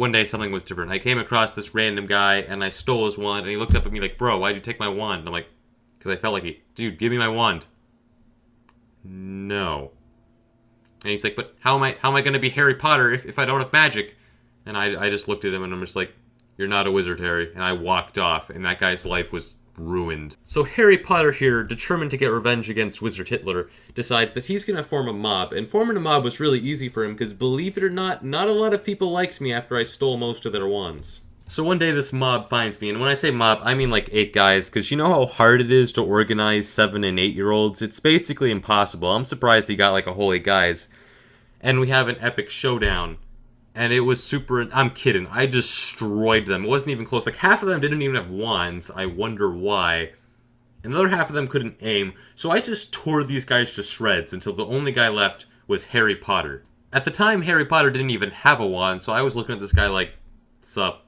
one day something was different. I came across this random guy, and I stole his wand, and he looked up at me like, bro, why'd you take my wand? And I'm like, because I felt like he, dude, give me my wand. No. And he's like, but how am I going to be Harry Potter if I don't have magic? And I just looked at him, and I'm just like, you're not a wizard, Harry. And I walked off, and that guy's life was ruined. So Harry Potter here, determined to get revenge against Wizard Hitler, decides that he's going to form a mob. And forming a mob was really easy for him, because believe it or not a lot of people liked me after I stole most of their wands. So one day this mob finds me, and when I say mob, I mean like 8 guys, because you know how hard it is to organize 7 and 8-year-olds? It's basically impossible. I'm surprised he got like a whole 8 guys. And we have an epic showdown. And it was super... I'm kidding. I destroyed them. It wasn't even close. Like, half of them didn't even have wands. I wonder why. Another half of them couldn't aim. So I just tore these guys to shreds until the only guy left was Harry Potter. At the time, Harry Potter didn't even have a wand, so I was looking at this guy like, sup?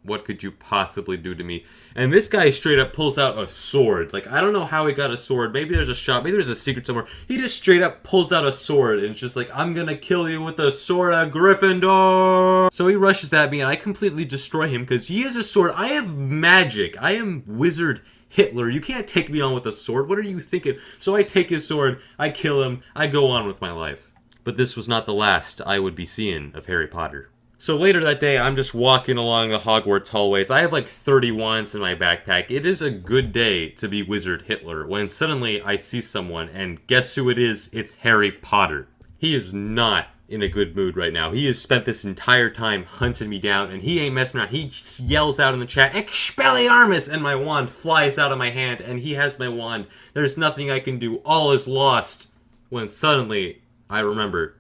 What could you possibly do to me? And this guy straight up pulls out a sword. Like, I don't know how he got a sword. Maybe there's a shot. Maybe there's a secret somewhere. He just straight up pulls out a sword. And it's just like, I'm gonna kill you with the sword of Gryffindor. So he rushes at me and I completely destroy him because he has a sword. I have magic. I am Wizard Hitler. You can't take me on with a sword. What are you thinking? So I take his sword. I kill him. I go on with my life. But this was not the last I would be seeing of Harry Potter. So later that day, I'm just walking along the Hogwarts hallways. I have like 30 wands in my backpack. It is a good day to be Wizard Hitler when suddenly I see someone, and guess who it is? It's Harry Potter. He is not in a good mood right now. He has spent this entire time hunting me down, and he ain't messing around. He yells out in the chat, Expelliarmus! And my wand flies out of my hand, and he has my wand. There's nothing I can do. All is lost. When suddenly, I remember...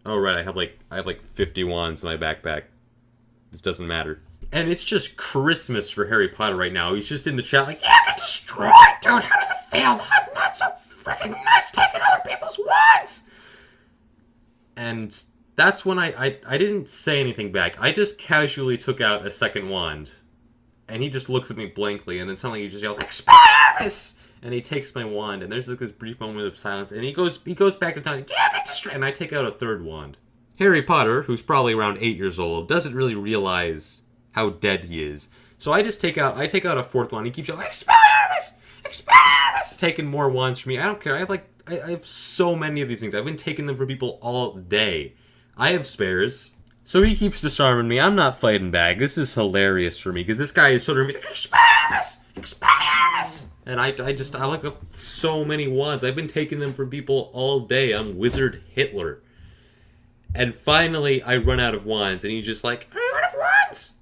Oh, right, I have like 50 wands in my backpack. This doesn't matter. And it's just Christmas for Harry Potter right now. He's just in the chat like, yeah, get destroyed, dude! How does it feel? I'm not so freaking nice taking other people's wands! And that's when I didn't say anything back. I just casually took out a second wand. And he just looks at me blankly, and then suddenly he just yells, Expelliarmus! And he takes my wand, and there's like this brief moment of silence, and he goes back to town, yeah, get destroyed, and I take out a third wand. Harry Potter, who's probably around 8 years old, doesn't really realize how dead he is. So I take out a fourth wand. He keeps yelling, Expelliarmus! Expelliarmus! Taking more wands from me. I don't care. I have so many of these things. I've been taking them from people all day. I have spares. So he keeps disarming me. I'm not fighting back. This is hilarious for me, because this guy is sort of like, Expelliarmus! Expelliarmus! And I like so many wands. I've been taking them from people all day. I'm Wizard Hitler. And finally, I run out of wands, and he's just like, are you out of wands?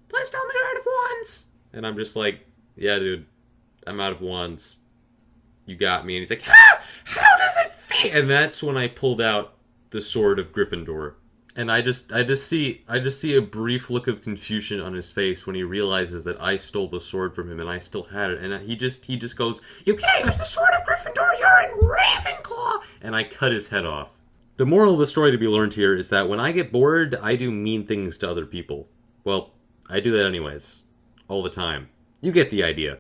Please tell me you're out of wands. And I'm just like, yeah, dude, I'm out of wands. You got me. And he's like, how does it feel? And that's when I pulled out the sword of Gryffindor. And I just see a brief look of confusion on his face when he realizes that I stole the sword from him and I still had it. And he just goes, you can't use the sword of Gryffindor, you're in Ravenclaw! And I cut his head off. The moral of the story to be learned here is that when I get bored, I do mean things to other people. Well, I do that anyways. All the time. You get the idea.